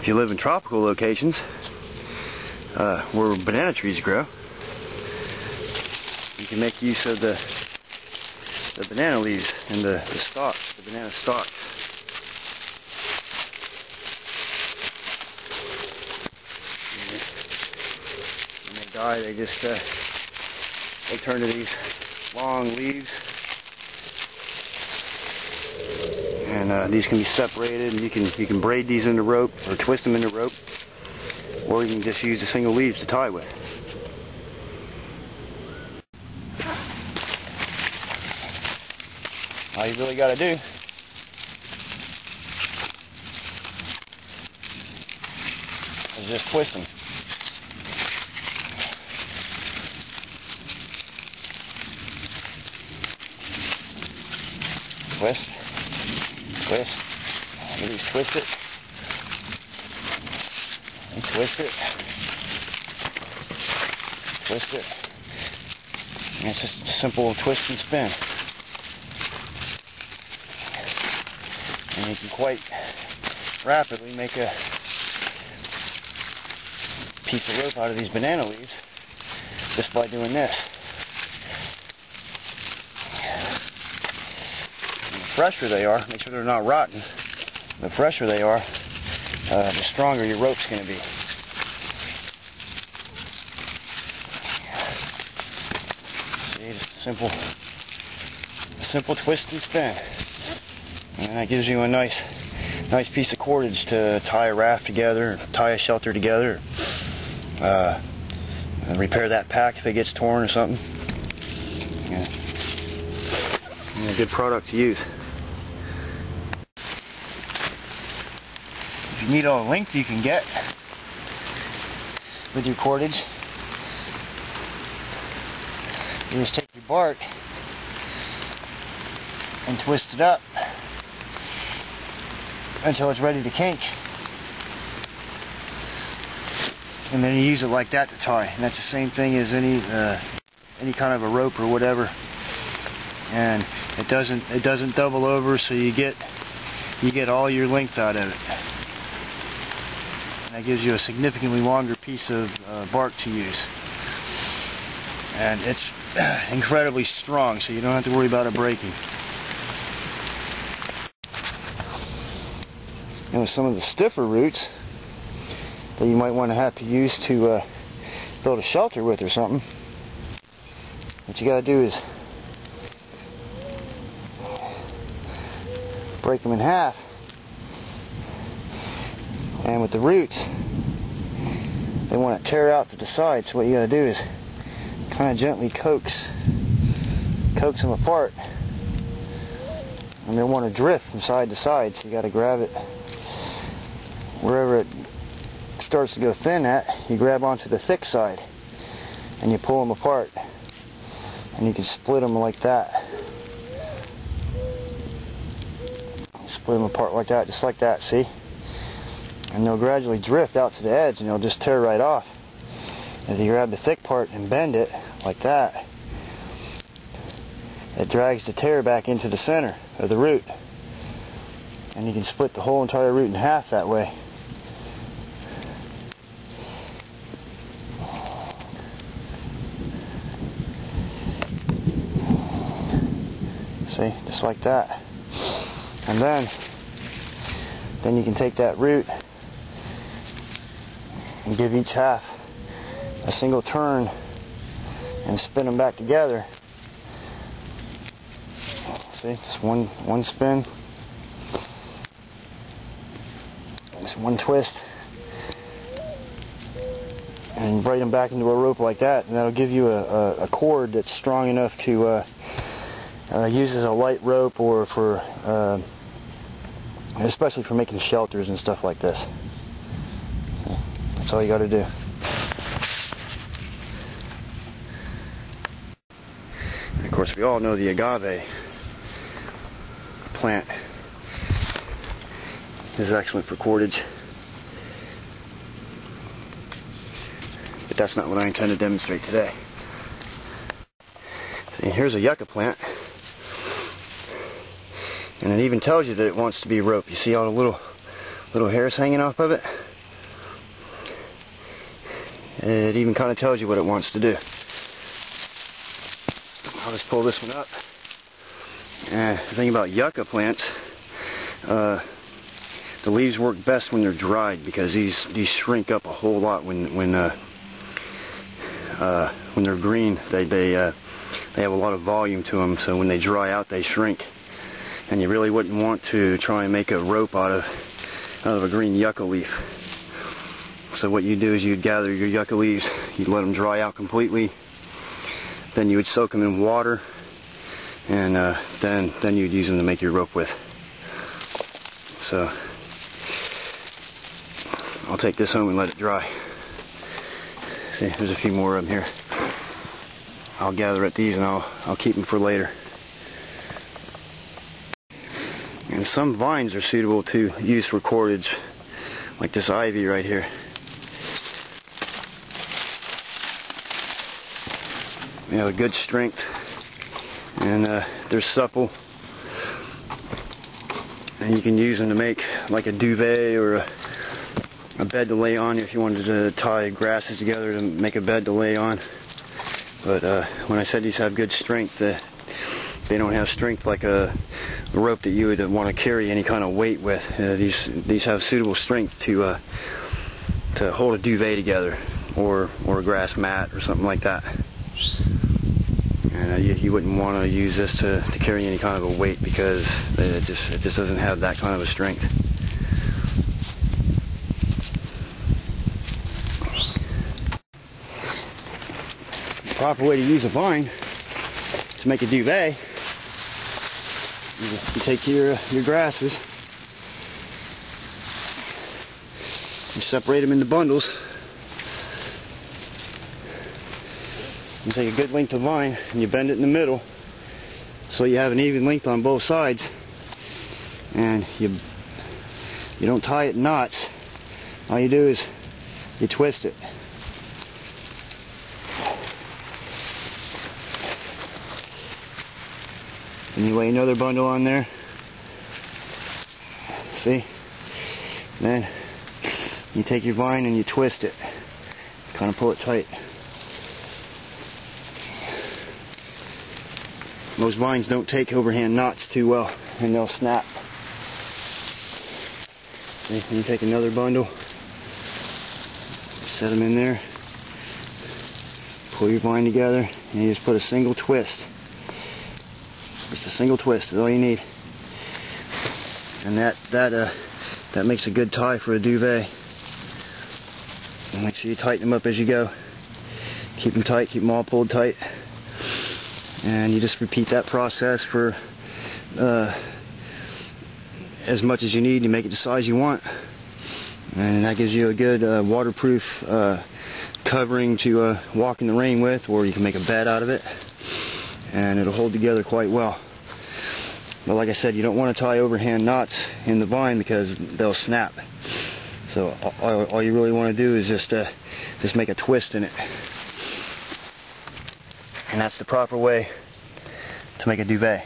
if you live in tropical locations where banana trees grow, you can make use of the banana leaves and the stalks, the banana stalks. When they die, they just they turn to these long leaves, and these can be separated, and you can braid these into rope or twist them into rope, or you can just use the single leaves to tie with. All you really got to do is just twist them. Twist, twist, maybe twist it, and twist it, twist it, and it's just a simple twist and spin. And you can quite rapidly make a piece of rope out of these banana leaves just by doing this. And the fresher they are, make sure they're not rotten, the fresher they are, the stronger your rope's going to be. See, just a simple twist and spin. And that gives you a nice piece of cordage to tie a raft together, tie a shelter together, and repair that pack if it gets torn or something. Yeah. And a good product to use. If you need all the length you can get with your cordage, you just take your bark and twist it up until it's ready to kink, and then you use it like that to tie. And that's the same thing as any kind of a rope or whatever. And it doesn't double over, so you get all your length out of it. And that gives you a significantly longer piece of bark to use. And it's incredibly strong, so you don't have to worry about it breaking. And with some of the stiffer roots that you might want to have to use to build a shelter with or something, what you got to do is break them in half. And with the roots, they want to tear out to the sides. So what you got to do is kind of gently coax them apart, and they want to drift from side to side. So you got to grab it wherever it starts to go thin at. You grab onto the thick side and you pull them apart, and you can split them like that. Split them apart like that, just like that, see? And they'll gradually drift out to the edge, and they'll just tear right off. If you grab the thick part and bend it like that, it drags the tear back into the center of the root, and you can split the whole entire root in half that way. See, just like that. And then you can take that root and give each half a single turn and spin them back together. See, just one spin, just one twist, and braid them back into a rope like that, and that'll give you a cord that's strong enough to use as a light rope, or for especially for making shelters and stuff like this. That's all you got to do. And of course, we all know the agave plant is excellent for cordage, but that's not what I intend to demonstrate today. See, here's a yucca plant, and it even tells you that it wants to be rope. You see all the little hairs hanging off of it? It even kind of tells you what it wants to do. I'll just pull this one up. The thing about yucca plants, the leaves work best when they're dried, because these shrink up a whole lot when they're green. They have a lot of volume to them, so when they dry out they shrink. And you really wouldn't want to try and make a rope out of a green yucca leaf. So what you do is you'd gather your yucca leaves, you'd let them dry out completely, then you would soak them in water, and then you'd use them to make your rope with. So I'll take this home and let it dry. See, there's a few more of them here. I'll gather at these and I'll keep them for later. And some vines are suitable to use for cordage, like this ivy right here. They have a good strength, and they're supple, and you can use them to make like a duvet or a bed to lay on if you wanted to tie grasses together to make a bed to lay on. But when I said these have good strength, they don't have strength like a rope that you would want to carry any kind of weight with. These have suitable strength to hold a duvet together, or a grass mat or something like that. And you wouldn't want to use this to carry any kind of a weight, because it just doesn't have that kind of a strength. The proper way to use a vine to make a duvet, you take your grasses, you separate them into bundles. You take a good length of vine and you bend it in the middle so you have an even length on both sides, and you don't tie it in knots. All you do is you twist it. And you lay another bundle on there. See? Then you take your vine and you twist it. Kind of pull it tight. Most vines don't take overhand knots too well, and they'll snap. And you take another bundle, set them in there, pull your vine together, and you just put a single twist. Just a single twist is all you need. And that makes a good tie for a duvet. And make sure you tighten them up as you go. Keep them tight, keep them all pulled tight. And you just repeat that process for as much as you need. You make it the size you want, and that gives you a good waterproof covering to walk in the rain with, or you can make a bed out of it, and it'll hold together quite well. But like I said, you don't want to tie overhand knots in the vine because they'll snap. So all you really want to do is just make a twist in it. And that's the proper way to make a duvet.